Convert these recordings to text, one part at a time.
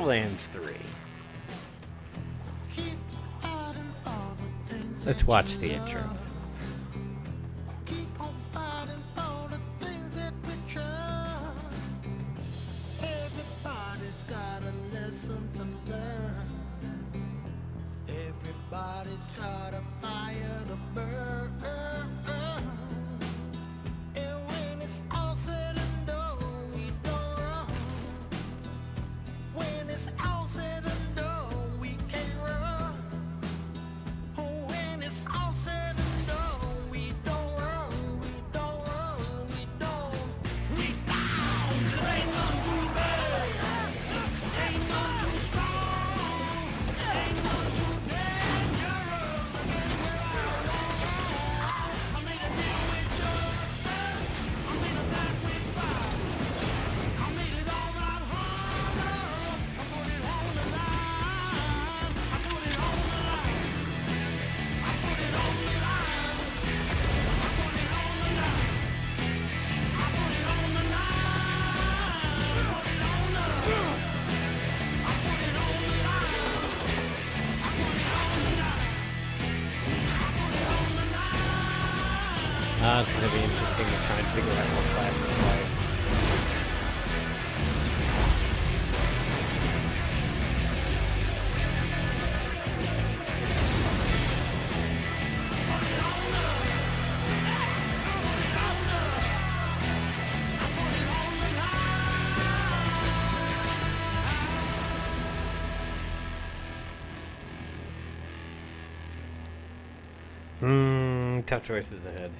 Borderlands 3. Let's watch the intro. Everybody's got a lesson to learn. Everybody's got a fire to burn. And when it's all said and done, we don't run. When it's all said and done, we can't run. When it's all said and done, we don't run. We don't run. We don't. We down. There ain't none too bad. Ain't none too strong. Ain't none too dangerous to get where I want. I made a deal with justice. I made a pact with fire. I made it all right hard. I put it on the line. I put it on the line. I put it on the line. I put it on the line. I put it on the line. I put it on the line. I put it on the line. I put it on the line. I put it on the line. It's going to be interesting to try and figure out what class to play. Tough choices ahead.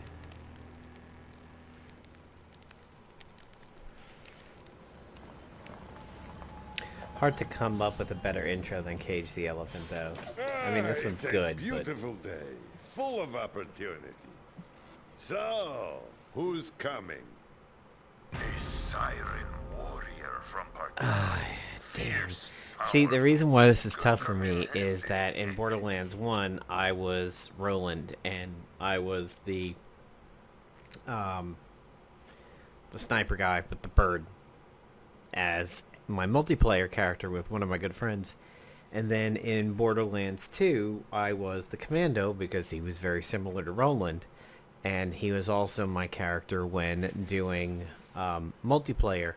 Hard to come up with a better intro than Cage the Elephant, though. I mean, this one's It's a good, but beautiful day, full of opportunity. So, who's coming? A siren warrior from damn. See, the reason why this is tough for me is that in Borderlands 1, I was Roland, and I was the sniper guy with the bird as my multiplayer character with one of my good friends. And then in Borderlands 2, I was the commando because he was very similar to Roland, and he was also my character when doing multiplayer.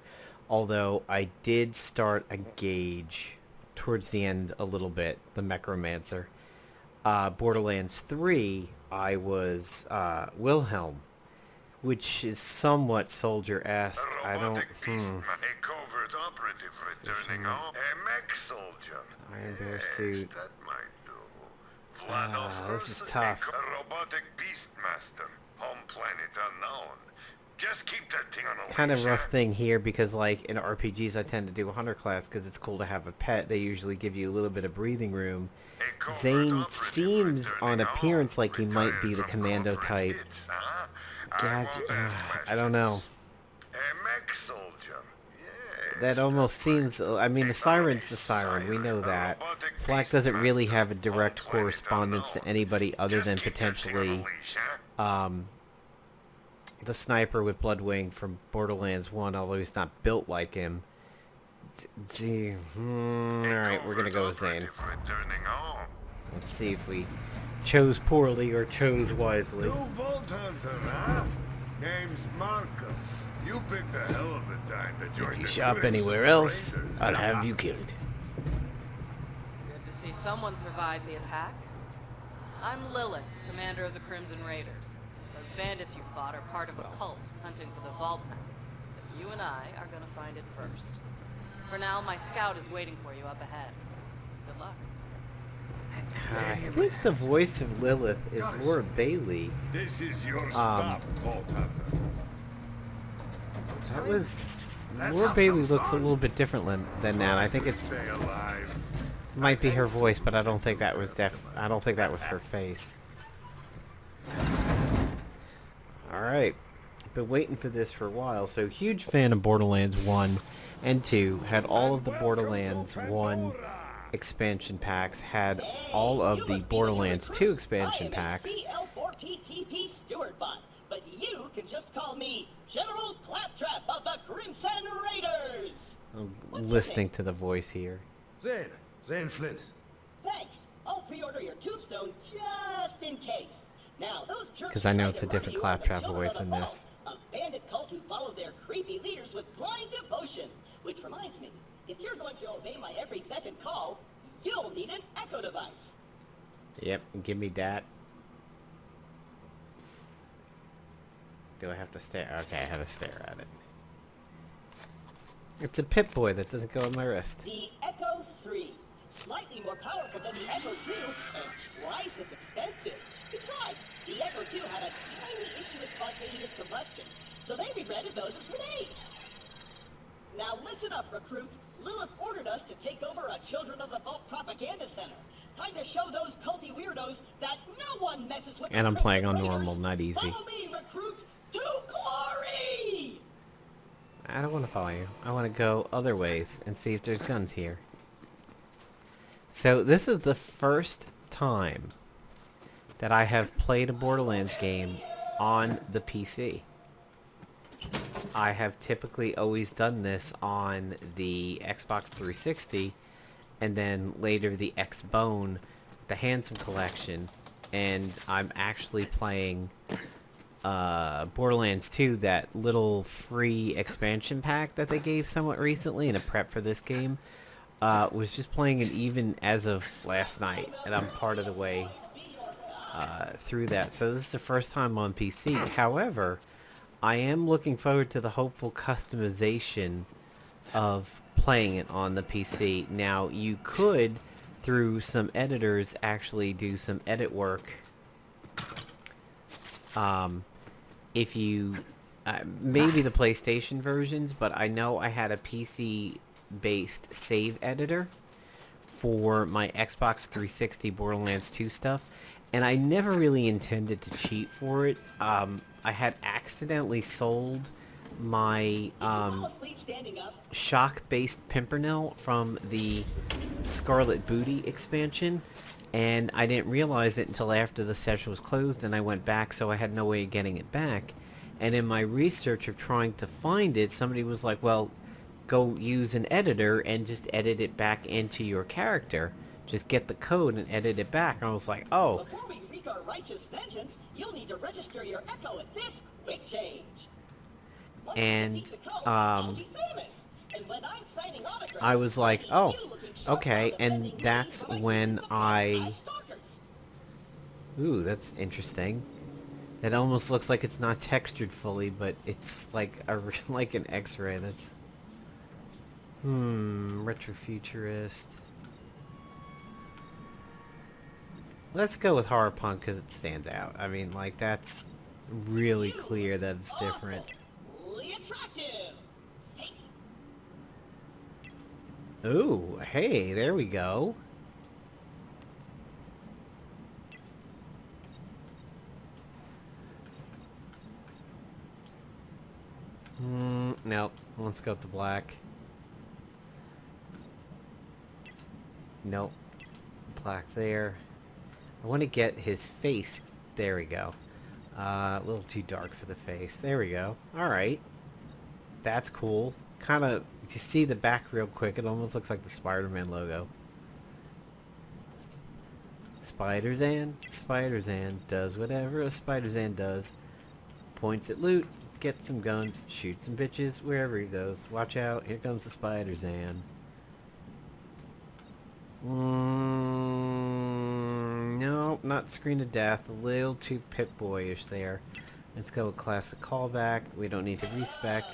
Although I did start a Gage towards the end a little bit, the Necromancer. Borderlands 3, I was Wilhelm, which is somewhat soldier-esque. I don't... A covert operative returning home. A mech soldier. Iron Bear suit. That might do. This is tough. A robotic beastmaster. Home planet unknown. Just keep that thing on a Kind of leash, rough huh? thing here because, like, in RPGs I tend to do a hunter class because it's cool to have a pet. They usually give you a little bit of breathing room. A covert Zane operative seems on returning appearance home. like he might be the Retired from commando corporate type. hits, huh? God, won't ask I don't know. A mech soldier. Yes, That almost that might seems... do. I mean, the siren's the siren. We know that. Flak doesn't really have a direct correspondence to anybody other than potentially the sniper with Bloodwing from Borderlands 1, although he's not built like him. Alright, we're gonna go with Zane. Let's see if we chose poorly or chose wisely. New Vault Hunter, huh? Name's Marcus. You picked a hell of a time to join If you the shop Crimson anywhere else, Raiders. I'd have you killed. Good to see someone survived the attack. I'm Lilith, commander of the Crimson Raiders. Those bandits you fought are part of a cult hunting for the Vault Map. But you and I are gonna find it first. For now, my scout is waiting for you up ahead. Good luck. I think the voice of Lilith is Laura Bailey. This is your stop, Vault Hunter. That was... Let's Laura have Bailey some looks a fun. little bit different than that. I think it's... Stay alive. Might be her voice, but I don't think that was I don't think that was her face. Alright. Been waiting for this for a while. So, huge fan of Borderlands 1 and 2. Had all of the Borderlands 1 expansion packs. Had all of the Borderlands 2 expansion packs. CL4PTP Stewart bot, but you can just call me General Claptrap of the Crimson Raiders. I'm listening to the voice here. Zane Flint. Thanks. I'll pre-order your tombstone just in case. Now, those jerks 'Cause I know tried it's to a different run you claptrap on the voice children in of the this. vault, a bandit cult who follow their creepy leaders with blind devotion. Which reminds me, if you're going to obey my every beck and call, you'll need an echo device. Yep, give me that. Do I have to stare? Okay, I have to stare at it. It's a Pip-Boy that doesn't go on my wrist. The Echo 3. Slightly more powerful than the Echo 2 and twice as expensive. Besides, the Echo 2 had a tiny issue with spontaneous combustion, so they rebranded those as grenades. Now listen up, recruit. Lilith ordered us to take over a Children of the Vault propaganda center. Time to show those culty weirdos that no one messes with And the I'm playing on Crimson normal, Raiders. not easy. Follow me, recruit, to glory! I don't want to follow you. I want to go other ways and see if there's guns here. So this is the first time that I have played a Borderlands game on the PC. I have typically always done this on the Xbox 360 and then later the Xbone, the Handsome Collection, and I'm actually playing Borderlands 2, that little free expansion pack that they gave somewhat recently in a prep for this game. Was just playing it even as of last night, and I'm part of the way through that. So this is the first time on PC. However, I am looking forward to the hopeful customization of playing it on the PC. Now, you could, through some editors, actually do some edit work. If you... maybe the PlayStation versions, but I know I had a PC-based save editor for my Xbox 360 Borderlands 2 stuff, and I never really intended to cheat for it. I had accidentally sold my shock-based Pimpernel from the Scarlet Booty expansion, and I didn't realize it until after the session was closed and I went back, so I had no way of getting it back. And in my research of trying to find it, somebody was like, well, go use an editor and just edit it back into your character. Just get the code and edit it back. And I was like, oh. Before we wreak our righteous vengeance, you'll need to register your Echo at this quick change. Once And, you defeat the cult, I'll be famous. And when I'm signing autographs, I was like, I'll oh, be you looking sharp okay, while and defending that's the rights when of I... stalkers. Ooh, that's interesting. That almost looks like it's not textured fully, but it's like a like an X-ray. That's retrofuturist. Let's go with horror punk because it stands out. I mean, like, that's really clear that it's different. Awfully attractive. Ooh, hey, there we go. Nope. Let's go with the black. Nope. Black there. I want to get his face. There we go. A little too dark for the face. There we go. Alright. That's cool. Kind of, you see the back real quick, it almost looks like the Spider-Man logo. Spider-Zan. Spider-Zan does whatever a Spider-Zan does. Points at loot, gets some guns, shoots some bitches wherever he goes. Watch out, here comes the Spider-Zan. Nope, not Screen of Death. A little too Pip-Boyish there. Let's go with classic callback. We don't need to respec.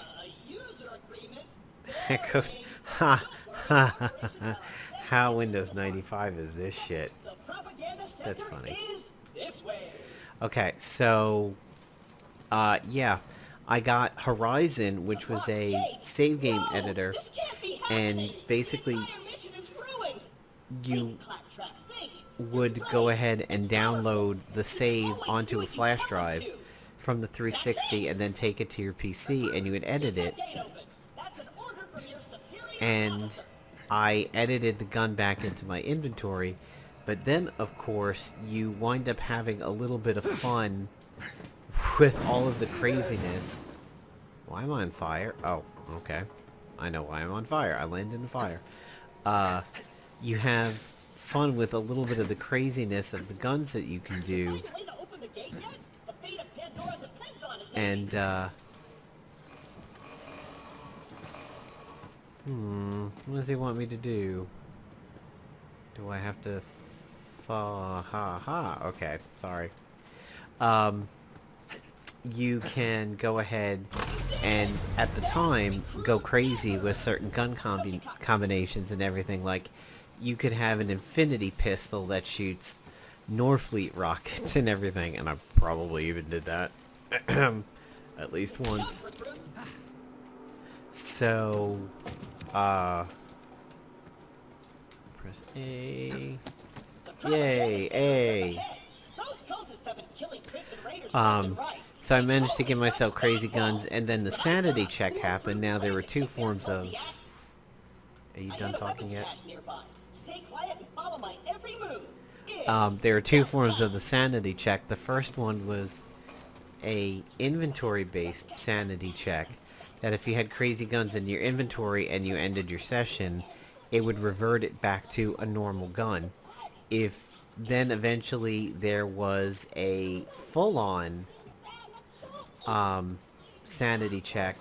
Echoes. Ha ha ha. How Windows 95 is this shit? That's funny. Okay, so yeah, I got Horizon, which was a save game editor, and basically you would go ahead and download the save onto a flash drive from the 360 and then take it to your PC and you would edit it. And I edited the gun back into my inventory, but then of course you wind up having a little bit of fun with all of the craziness. Why am I on fire? Oh, okay. I know why I'm on fire. I landed in fire. you have fun with a little bit of the craziness of the guns that you can do. Find a way to open the gate yet? The fate of Pandora depends on it. And, what does he want me to do? Do I have to... Okay, sorry. You can go ahead and, at the time, go crazy with certain gun combinations and everything. Like, you could have an infinity pistol that shoots Norfleet rockets and everything, and I probably even did that at least once. So, press A. Yay, A. So I managed to give myself crazy guns, and then the sanity check happened. Now there were two forms of... Are you done talking yet? There are two forms of the sanity check. The first one was a inventory-based sanity check, that if you had crazy guns in your inventory and you ended your session, it would revert it back to a normal gun. If then eventually there was a full-on sanity check,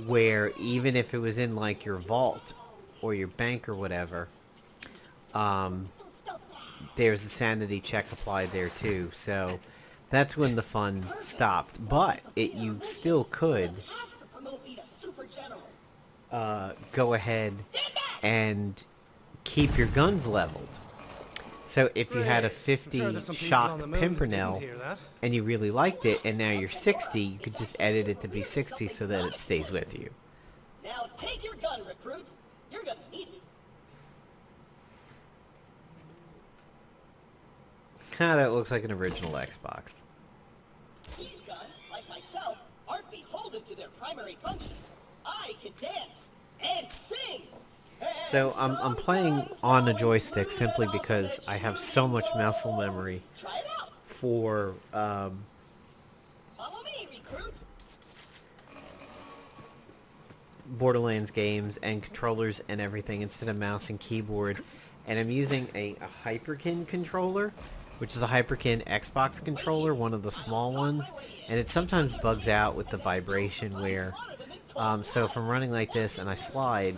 where even if it was in like your vault or your bank or whatever, there's a sanity check applied there too. So that's when the fun stopped. But you still could go ahead and keep your guns leveled. So if you had a 50 shock Pimpernel and you really liked it, and now you're 60, you could just edit it to be 60 so that it stays with you. Now take your gun, recruit. You're gonna need it. That looks like an original Xbox. These guns, like myself, aren't beholden to their primary function. I can dance and sing. So I'm playing on a joystick simply because I have so much muscle memory for Follow me, recruit. Borderlands games and controllers and everything instead of mouse and keyboard. And I'm using a Hyperkin controller, which is a Hyperkin Xbox controller, one of the small ones. And it sometimes bugs out with the vibration where, so if I'm running like this and I slide,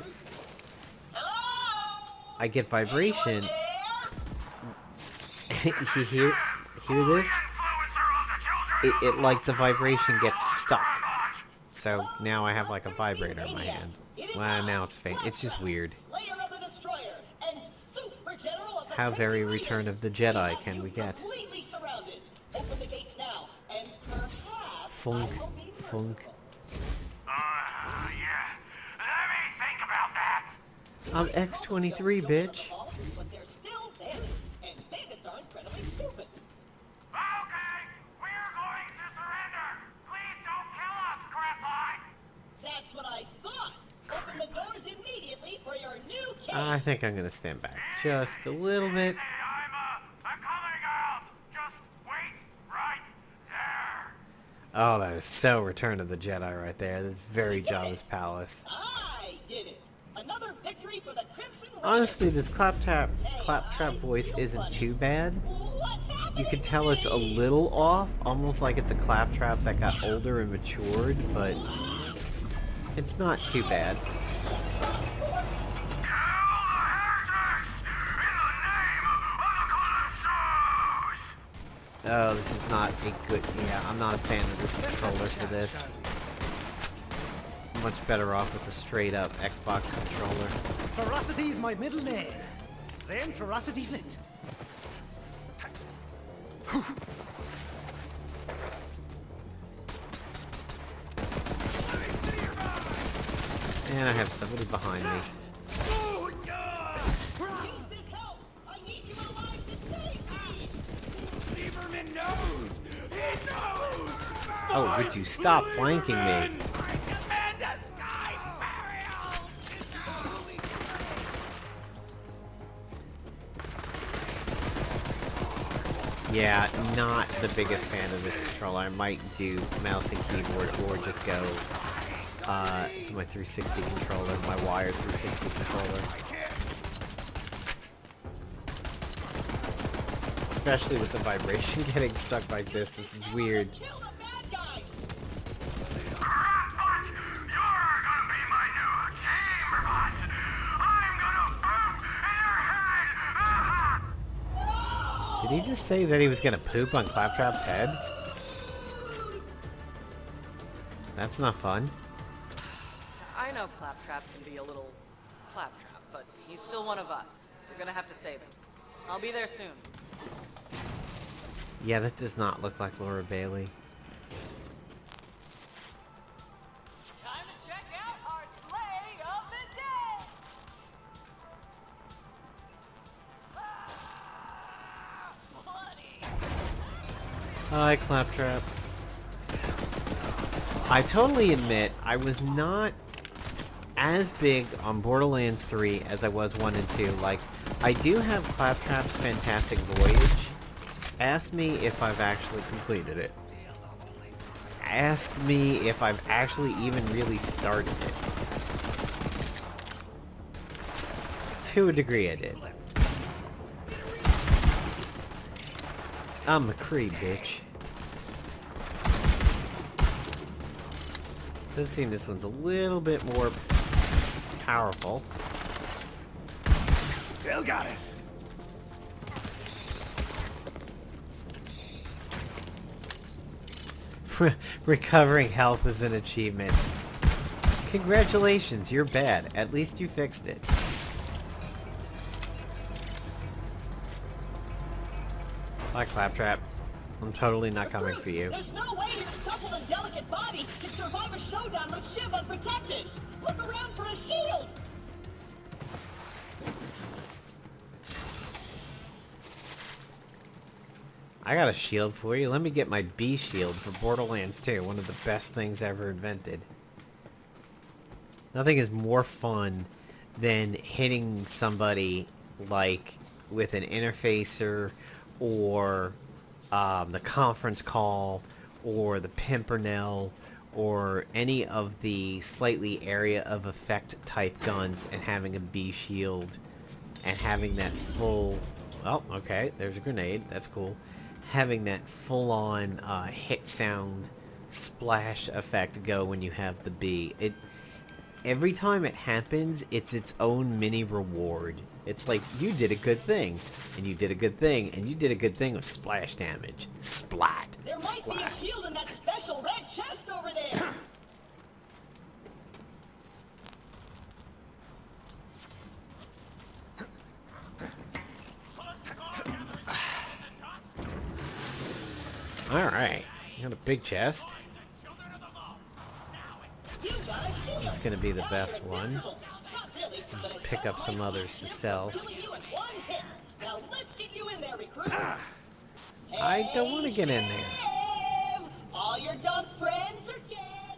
I get vibration. You hear this? It like the vibration gets stuck. So now I have like a vibrator in my hand. Well, now it's faint. It's just weird. How very Return of the Jedi can we get? Funk, funk. Yeah. Let me think about that. I'm X-23, bitch. But they're still bandits, and bandits are incredibly stupid. Okay, we're going to surrender. Please don't kill us, Crapeye. That's what I thought. Open the doors immediately for your new case. I think I'm gonna stand back just a little bit. I'm coming out. Just wait right there. Oh, that is so Return of the Jedi right there. That's very Jabba's palace. I did it. Another victory for the Crimson Raiders. Honestly, this claptrap voice isn't too bad. You can tell it's a little off, almost like it's a claptrap that got older and matured, but it's not too bad. Oh, this is not a good... Yeah, I'm not a fan of this controller for this. Much better off with a straight-up Xbox controller. Ferocity's my middle name. Then Ferocity Flint. And I have somebody behind me. Use this help. I need you alive to save me. Lieberman knows! He knows! Oh, would you stop flanking me? Yeah, not the biggest fan of this controller. I might do mouse and keyboard or just go to my 360 controller, my wired 360 controller. Especially with the vibration getting stuck like this. This is weird. Kill the bad guy! Robot! You're gonna be my new chamber bot! I'm gonna poop in your head! Did he just say that he was gonna poop on Claptrap's head? That's not fun. I know Claptrap can be a little claptrap, but he's still one of us. We're gonna have to save him. I'll be there soon. Yeah, that does not look like Laura Bailey. Time to check out our sleigh of the day! Hi, Claptrap. I totally admit I was not as big on Borderlands 3 as I was 1 and 2. Like, I do have Claptrap's Fantastic Voyage. Ask me if I've actually completed it. Ask me if I've actually even really started it. To a degree I did. I'm a Creed, bitch. Does seem this one's a little bit more powerful. Still got it. Recovering health is an achievement. Congratulations, you're bad. At least you fixed it. Bye, Claptrap. I'm totally not coming for you. There's no way your supple and delicate body can survive a showdown with Shiv unprotected. Look around for a shield. I got a shield for you. Let me get my B shield for Borderlands 2, one of the best things ever invented. Nothing is more fun than hitting somebody like with an interfacer or the conference call or the Pimpernel or any of the slightly area of effect type guns and having a B shield and having that full... Oh, okay, there's a grenade. That's cool. Having that full-on hit sound splash effect go when you have the B. Every time it happens, it's its own mini reward. It's like, you did a good thing, and you did a good thing, and you did a good thing with splash damage. Splat. There might be a Splat. shield in that special red chest over there. Alright. You got a big chest. You got a shield. It's gonna be the Now best you're one. invincible. Not really, but Just it pick does up some like others to shield sell. killing you in one hit. Now let's get you in there, recruit. I don't want to get in there. Shiv! All your dog friends are dead.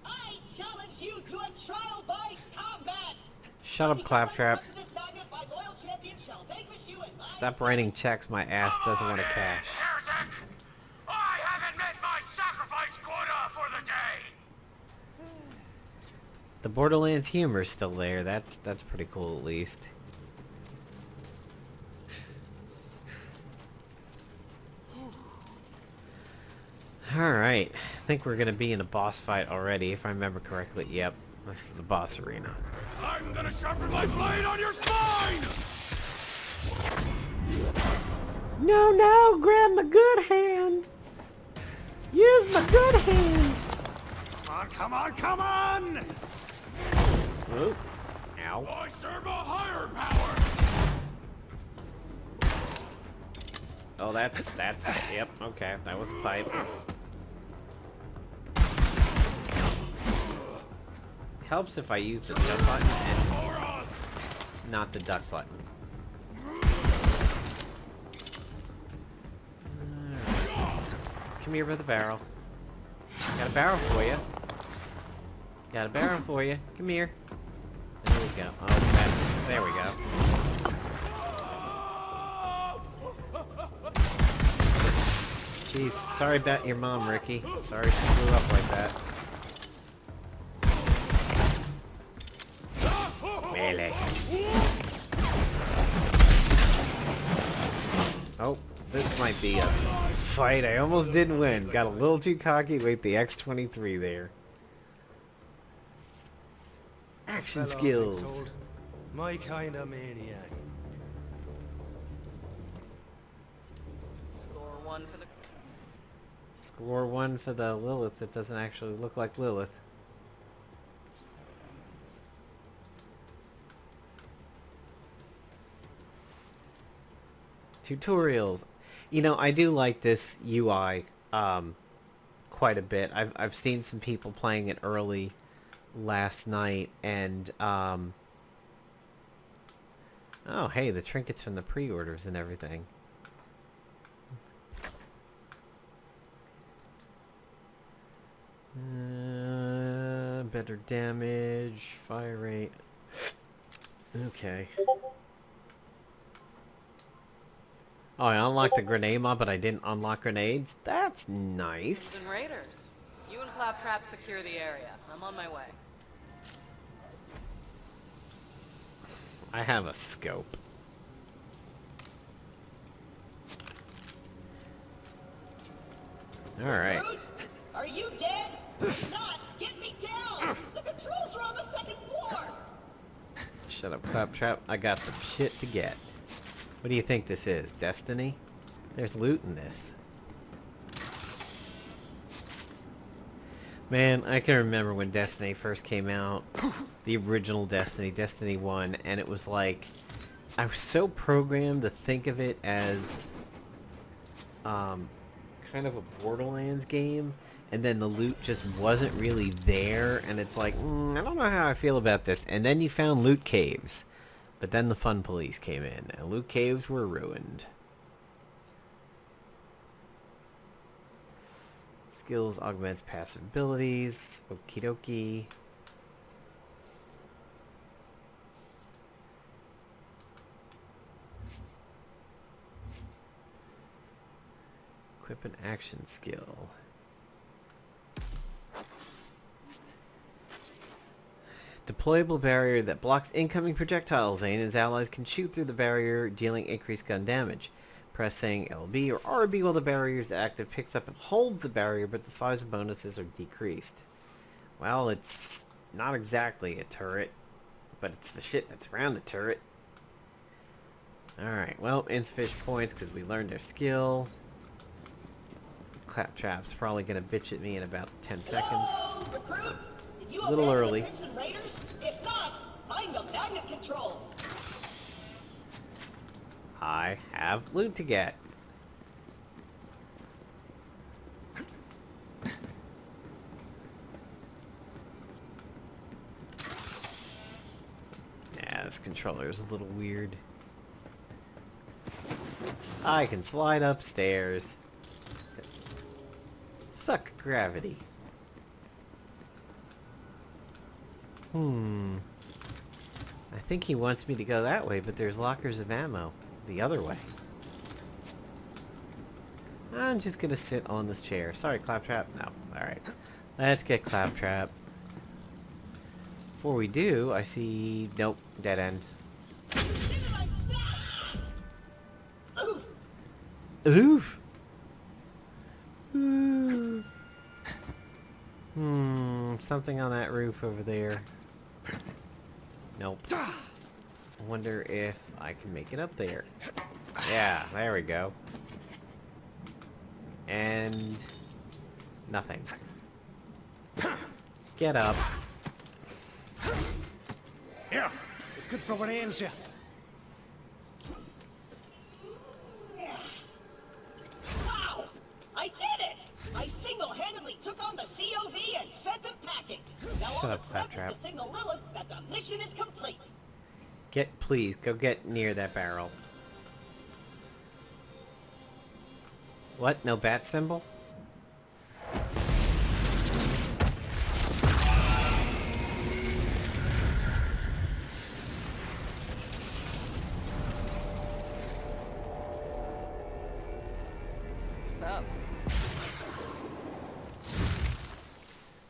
I challenge you to a trial by combat. Shut up, Claptrap. Because this magnet, my loyal champion shall vanquish you in my Stop writing checks my ass doesn't want to cash. Heretic! I haven't met my sacrifice quota for the day! The Borderlands humor's still there. That's pretty cool at least. Alright. I think we're gonna be in a boss fight already, if I remember correctly. Yep. This is a boss arena. I'm gonna sharpen my blade on your spine! No, grab my good hand! Use my good hand! Come on! Oop. Ow. I serve a higher power! Oh, that's, yep, okay, that was a pipe. Helps if I use the jump button and not the duck button. Alright. Come here with the barrel. Got a barrel for you. Got a barrel for you. Come here. There we go. Oh, there we go. Jeez, sorry about your mom, Ricky. Sorry she grew up like that. Melee. Oh, This might be a fight I almost didn't win. Got a little too cocky with the X-23 there. Action Fellow, skills. thanks told. My kind of maniac. Score one for the... Score 1 for the Lilith that doesn't actually look like Lilith. Tutorials. You know, I do like this UI quite a bit. I've seen some people playing it early last night, and oh hey, the trinkets from the pre-orders and everything. Better damage, fire rate. Okay. Oh, I unlocked the grenade mod, but I didn't unlock grenades? That's nice. Crimson Raiders. You and Claptrap secure the area. I'm on my way. I have a scope. Alright. Brute, are you dead? If not, get me down! The controls are on the second floor! Shut up, Claptrap. I got some shit to get. What do you think this is? Destiny? There's loot in this. Man, I can remember when Destiny first came out. The original Destiny, Destiny 1, and it was like... I was so programmed to think of it as... kind of a Borderlands game, and then the loot just wasn't really there, and it's like, I don't know how I feel about this. And then you found loot caves. But then the fun police came in, and loot caves were ruined. Skills augments passive abilities. Okie dokie. Equip an action skill. Deployable barrier that blocks incoming projectiles. Zane and his allies can shoot through the barrier, dealing increased gun damage. Pressing LB or RB while the barrier is active picks up and holds the barrier, but the size of bonuses are decreased. Well, it's not exactly a turret, but it's the shit that's around the turret. Alright, well, insufficient points because we learned their skill. Claptrap's probably going to bitch at me in about 10 seconds. Hello, recruit? Did you A little abandon early. the Crimson Raiders? If not, find the magnet controls. I have loot to get. Yeah, this controller is a little weird. I can slide upstairs. Fuck gravity. I think he wants me to go that way, but there's lockers of ammo the other way. I'm just gonna sit on this chair. Sorry, Claptrap. No. Alright. Let's get Claptrap. Before we do, I see... Nope. Dead end. Oof! Ooh. Something on that roof over there. Nope. I wonder if I can make it up there. Yeah, there we go. And... nothing. Get up. Here, it's good for what ails you. Wow! I did it! I single-handedly took on the COV and sent them packing. Now all Shut up, that's left Claptrap. is to signal Lilith that the mission is complete. Please, go get near that barrel. What? No bat symbol? What's up?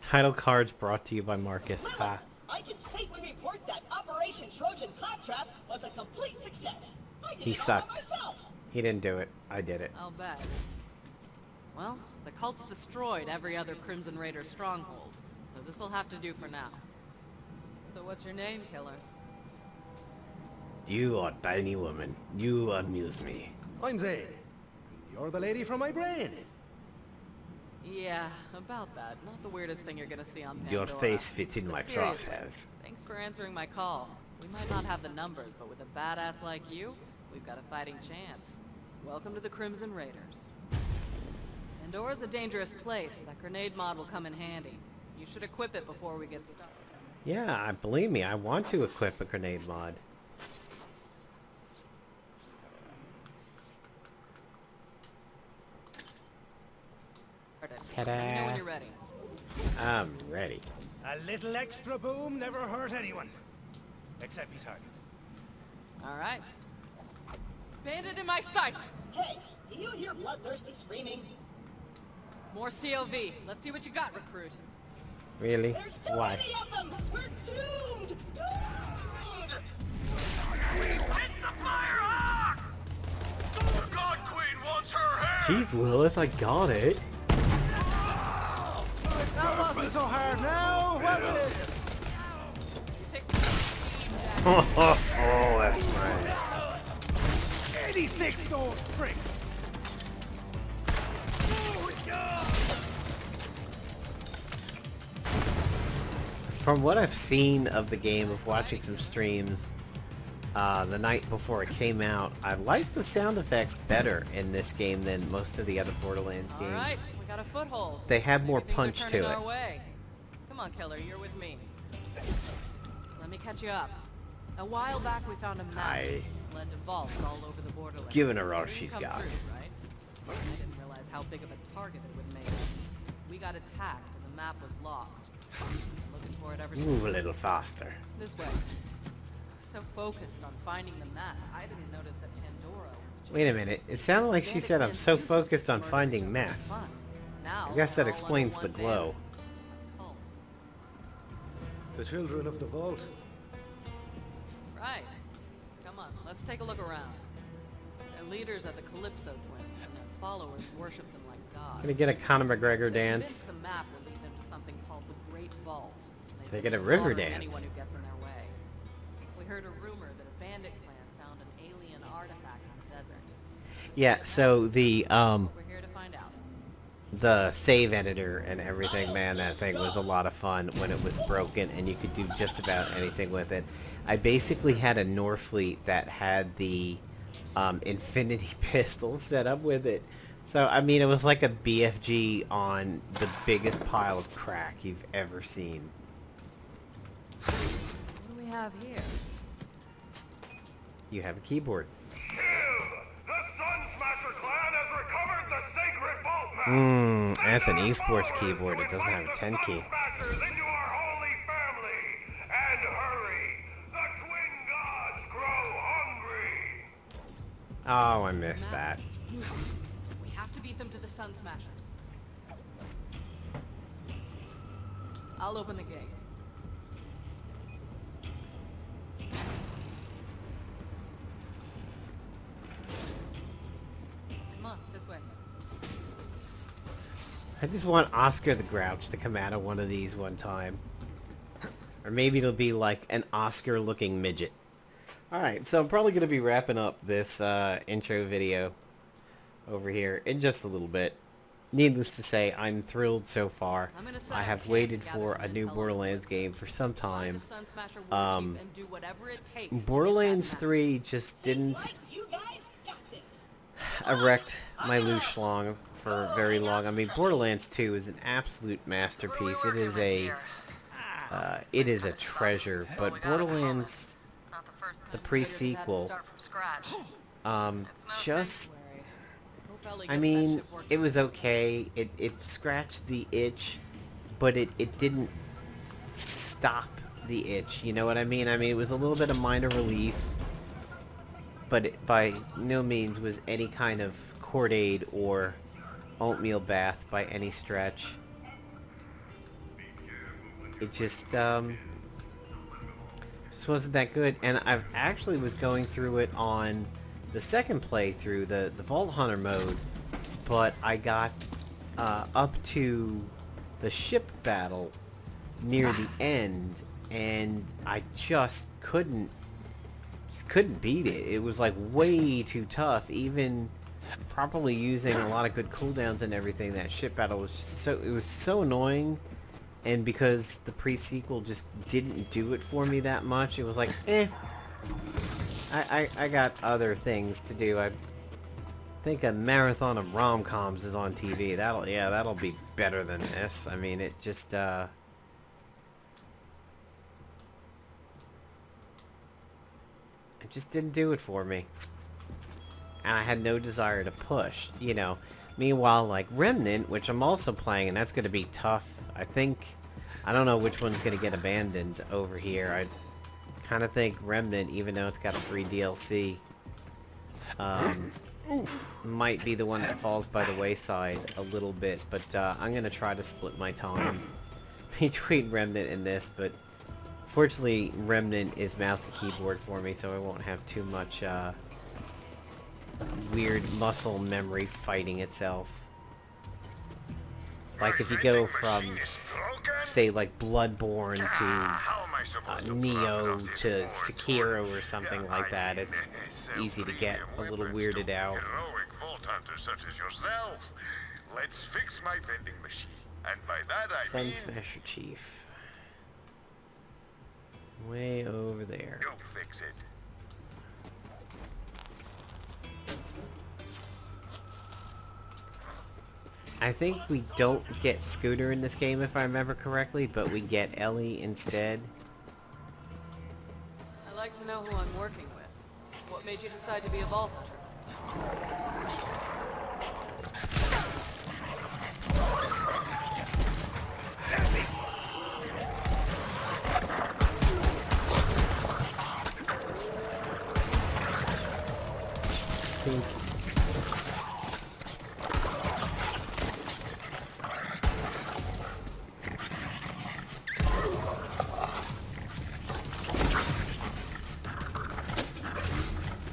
Title cards brought to you by Marcus. Lilith, Ha. I can safely report that Operation Trojan Claptrap was a complete success. I did He it all by sucked. myself. He didn't do it. I did it. I'll bet. Well, the cult's destroyed every other Crimson Raider stronghold, so this'll have to do for now. So what's your name, killer? You are tiny woman. You amuse me. I'm Zane. You're the lady from my brain. Yeah, about that. Not the weirdest thing you're gonna see on Pandora. Your face fits in But my seriously, crosshairs. thanks for answering my call. We might not have the numbers, but with a badass like you, we've got a fighting chance. Welcome to the Crimson Raiders. Pandora's a dangerous place. That grenade mod will come in handy. You should equip it before we get started. Yeah, believe me, I want to equip a grenade mod. Let me know when you're ready. I'm ready. A little extra boom never hurt anyone. Except me targets. Alright. Bandit in my sights! Hey, do you hear bloodthirsty screaming? More COV. Let's see what you got, recruit. Really? There's too Why? many of them! We're doomed! Doomed! Hit the fire hawk! The God Queen wants her head! Jeez, Lilith, I got it. That wasn't so hard now, wasn't it? You picked Oh, that's nice. 86 gold bricks. From what I've seen of the game, of watching some streams, the night before it came out, I liked the sound effects better in this game than most of the other Borderlands games. Alright, we got a foothold. They have more Maybe things are punch to turning it. our way. Come on, killer, you're with me. Let me catch you up. A while back we found a map Aye. that led to vaults all over the Borderlands. Giving her all You she's come got. through, right? I didn't realize how big of a target it would make. We got attacked and the map was lost. Looking for it ever since. Move a little faster. This way. I was so focused on finding the map, I didn't notice that Pandora was Wait a minute. It sounded like she said I'm so focused on finding meth. Now, I guess that we're all explains under the one glow. banner. Cult. The children of the vault. Right. Come on, let's take a look around. Their leaders are the Calypso twins, and their followers worship them like gods. Gonna get a Conor McGregor They're dance. convinced the map will lead them to something called the Great Vault. and They they've get been a river slaughtering dance. Anyone who gets in their way. We heard a rumor that a bandit clan found an alien artifact in the desert. Yeah, so the We're here to find out. the save editor and everything, man, that thing was a lot of fun when it was broken and you could do just about anything with it. I basically had a Norfleet that had the infinity pistol set up with it. So, I mean, it was like a BFG on the biggest pile of crack you've ever seen. What do we have here? You have a keyboard. Kill! The Sun Smasher clan has recovered the sacred vault map! That's an esports keyboard. It doesn't have a 10 key. Smashers into our holy family! And hurry! The twin gods grow hungry! Oh, I missed that. We have to beat them to the Sun Smashers. I'll open the gate. Come on, this way. I just want Oscar the Grouch to come out of one of these one time. Or maybe it'll be like an Oscar-looking midget. Alright, so I'm probably going to be wrapping up this intro video over here in just a little bit. Needless to say, I'm thrilled so far. I'm gonna set I up have camp waited and gather for some a new intel on Borderlands the game for some Find time. the Sun Smasher war chief and do whatever it takes to get Borderlands that map. 3 just didn't Like you guys got this. erect my loose schlong for very long. I mean, Borderlands 2 is an absolute masterpiece. It is a treasure, but Borderlands the Presequel, just, I mean, it was okay. It scratched the itch, but it didn't stop the itch. You know what I mean? I mean, it was a little bit of minor relief, but it by no means was any kind of Kool-Aid or oatmeal bath by any stretch. It just wasn't that good. And I've actually was going through it on the second playthrough, the Vault Hunter mode, but I got up to the ship battle near the end, and I just couldn't beat it. It was like way too tough, even properly using a lot of good cooldowns and everything. That ship battle was just it was so annoying, and because the pre-sequel just didn't do it for me that much, it was like, I got other things to do. I think a marathon of rom-coms is on TV. That'll be better than this. I mean, it just it just didn't do it for me. And I had no desire to push, you know. Meanwhile, like Remnant, which I'm also playing, and that's going to be tough. I don't know which one's going to get abandoned over here. I kind of think Remnant, even though it's got a free DLC, might be the one that falls by the wayside a little bit. But I'm going to try to split my time between Remnant and this. But fortunately, Remnant is mouse and keyboard for me, so I won't have too much weird muscle memory fighting itself. Like if you go from, say, like Bloodborne to Neo to Sekiro or something like that, it's easy to get a little weirded out. Heroic vault hunters such as yourself. Let's fix my vending machine, and by that I Sun mean Smasher Chief. Way over there. you fix it. I think we don't get Scooter in this game, if I remember correctly, but we get Ellie instead. I'd like to know who I'm working with. What made you decide to be a Vault Hunter?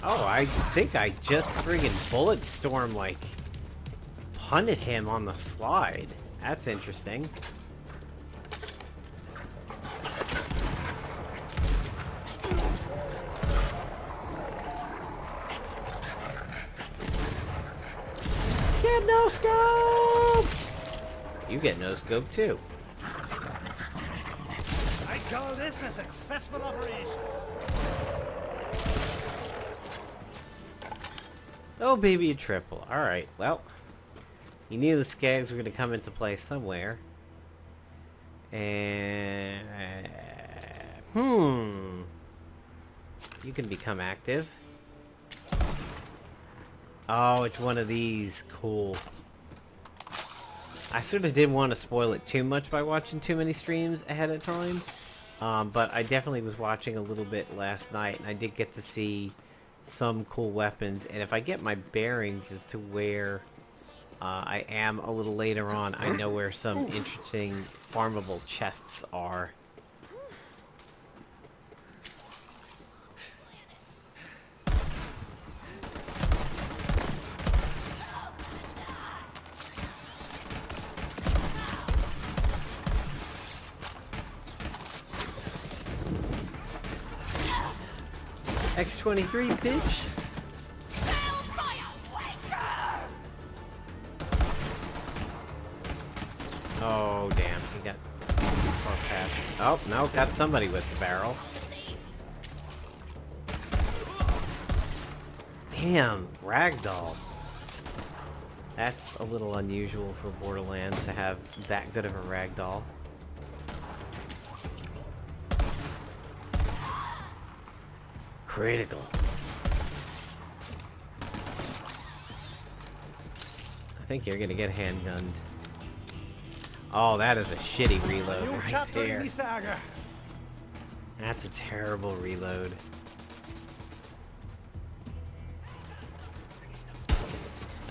Oh, I think I just friggin' Bulletstorm, like, punted him on the slide. That's interesting. Get no scope! You get no scope too. I call this a successful operation. Oh, baby, a triple. Alright, well, you knew the skags were going to come into play somewhere. And... you can become active. Oh, it's one of these. Cool. I sort of didn't want to spoil it too much by watching too many streams ahead of time. But I definitely was watching a little bit last night, and I did get to see some cool weapons, and if I get my bearings as to where I am a little later on, I know where some interesting farmable chests are. X23, bitch. Oh, damn. He got far past. Oh, no. Got somebody with the barrel. Damn. Ragdoll. That's a little unusual for Borderlands to have that good of a ragdoll. Critical. I think you're gonna get handgunned. Oh, that is a shitty reload New right chapter in there. the saga. That's a terrible reload.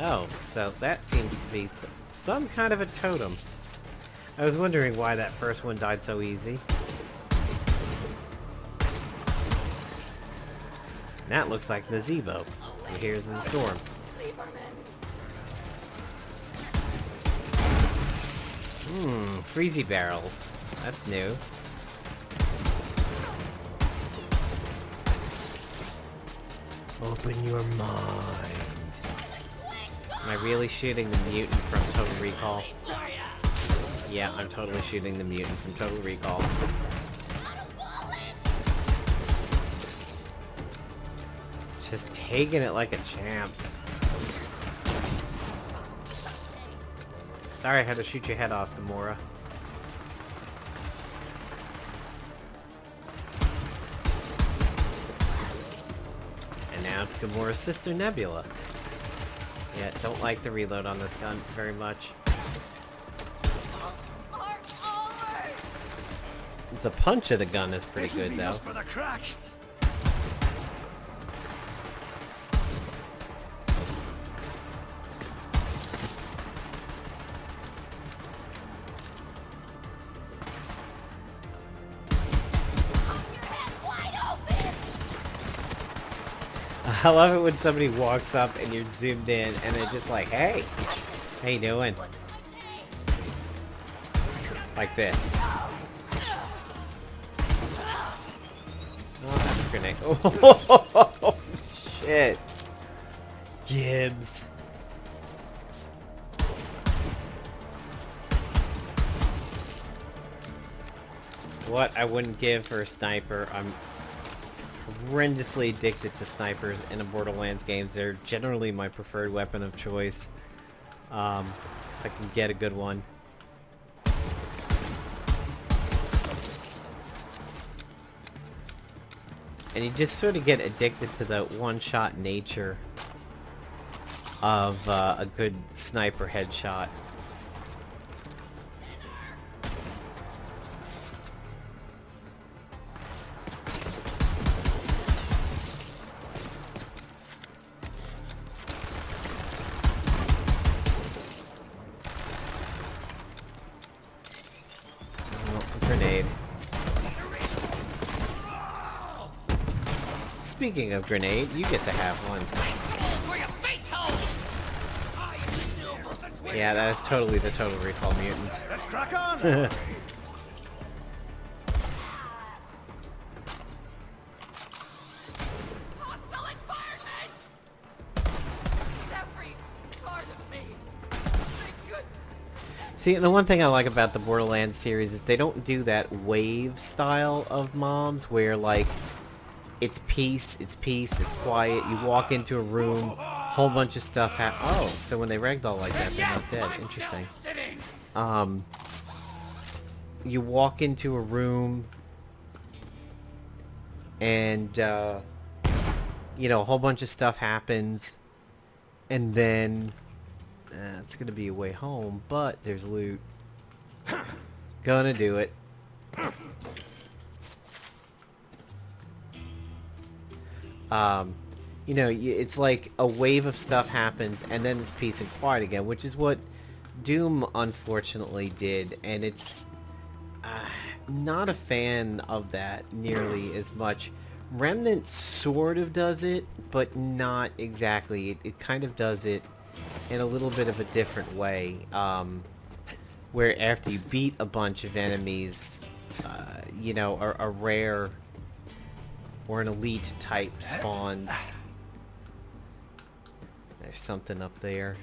Oh, so that seems to be some kind of a totem. I was wondering why that first one died so easy. That looks like the Zebo, who hears in the storm. Freezy barrels. That's new. Open your mind. Am I really shooting the mutant from Total Recall? Yeah, I'm totally shooting the mutant from Total Recall. Just taking it like a champ. Sorry I had to shoot your head off, Gamora. And now it's Gamora's sister, Nebula. Yeah, don't like the reload on this gun very much. The punch of the gun is pretty good, though. For the crack. I love it when somebody walks up and you're zoomed in and they're just like, hey, how you doing? Like this. Oh, that's a grenade. Oh, shit. Gibbs. What I wouldn't give for a sniper. I'm horrendously addicted to snipers in the Borderlands games. They're generally my preferred weapon of choice. If I can get a good one. And you just sort of get addicted to the one-shot nature of a good sniper headshot. Grenade. Speaking of grenade, you get to have one. Yeah, that is totally the Total Recall mutant. Let's crack on. See, and the one thing I like about the Borderlands series is they don't do that wave style of moms where, like, it's peace, it's quiet, you walk into a room, whole bunch of stuff oh, so when they ragdoll like that, they're not dead. Interesting. You walk into a room, and, you know, a whole bunch of stuff happens, and then... it's gonna be a way home, but there's loot. Gonna do it. You know, it's like a wave of stuff happens, and then it's peace and quiet again, which is what Doom unfortunately did, and it's not a fan of that nearly as much. Remnant sort of does it, but not exactly. It kind of does it in a little bit of a different way, where after you beat a bunch of enemies, you know, a rare or an elite type spawns. There's something up there.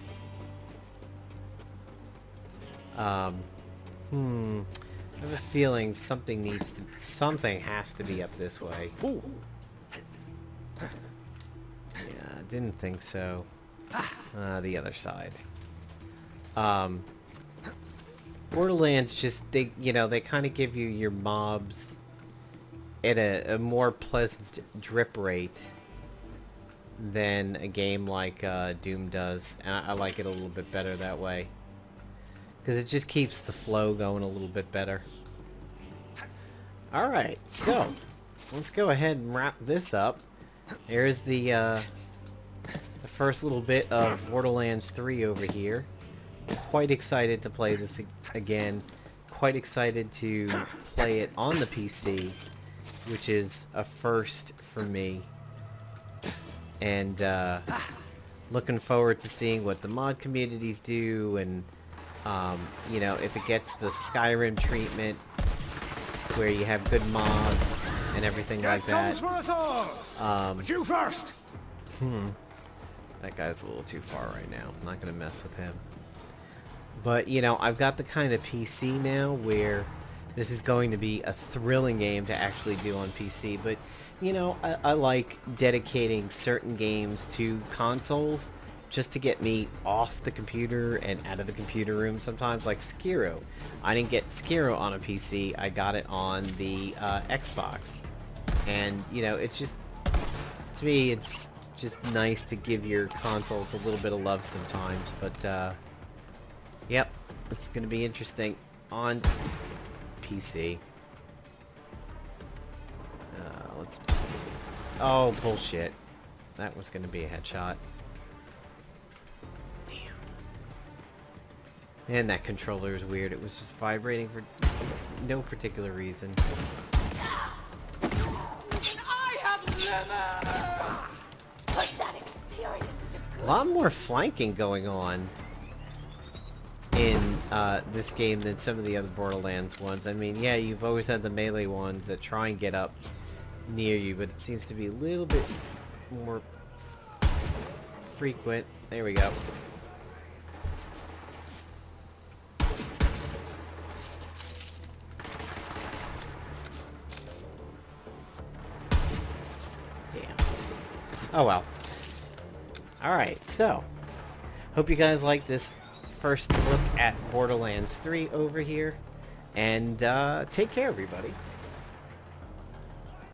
I have a feeling something has to be up this way. Ooh. Yeah, I didn't think so. The other side. Borderlands just, they kind of give you your mobs at a more pleasant drip rate than a game like Doom does, and I like it a little bit better that way. Because it just keeps the flow going a little bit better. Alright, so, let's go ahead and wrap this up. There's the first little bit of Borderlands 3 over here. Quite excited to play this again. Quite excited to play it on the PC, which is a first for me. and looking forward to seeing what the mod communities do, and you know, if it gets the Skyrim treatment where you have good mods and everything like Death that. comes for us all. But you first. That guy's a little too far right now. I'm not gonna mess with him. But you know, I've got the kind of PC now where this is going to be a thrilling game to actually do on PC. But you know, I like dedicating certain games to consoles just to get me off the computer and out of the computer room sometimes, like Sekiro. I didn't get Sekiro on a PC, I got it on the Xbox. And, you know, it's just, to me, it's just nice to give your consoles a little bit of love sometimes. But, yep, this is going to be interesting on PC. Let's... Oh, bullshit. That was going to be a headshot. And that controller is weird. It was just vibrating for no particular reason. I have liver! Put that experience to good. A lot more flanking going on in this game than some of the other Borderlands ones. I mean, yeah, you've always had the melee ones that try and get up near you, but it seems to be a little bit more frequent. There we go. Oh well. Alright, so hope you guys like this first look at Borderlands 3 over here. And take care, everybody.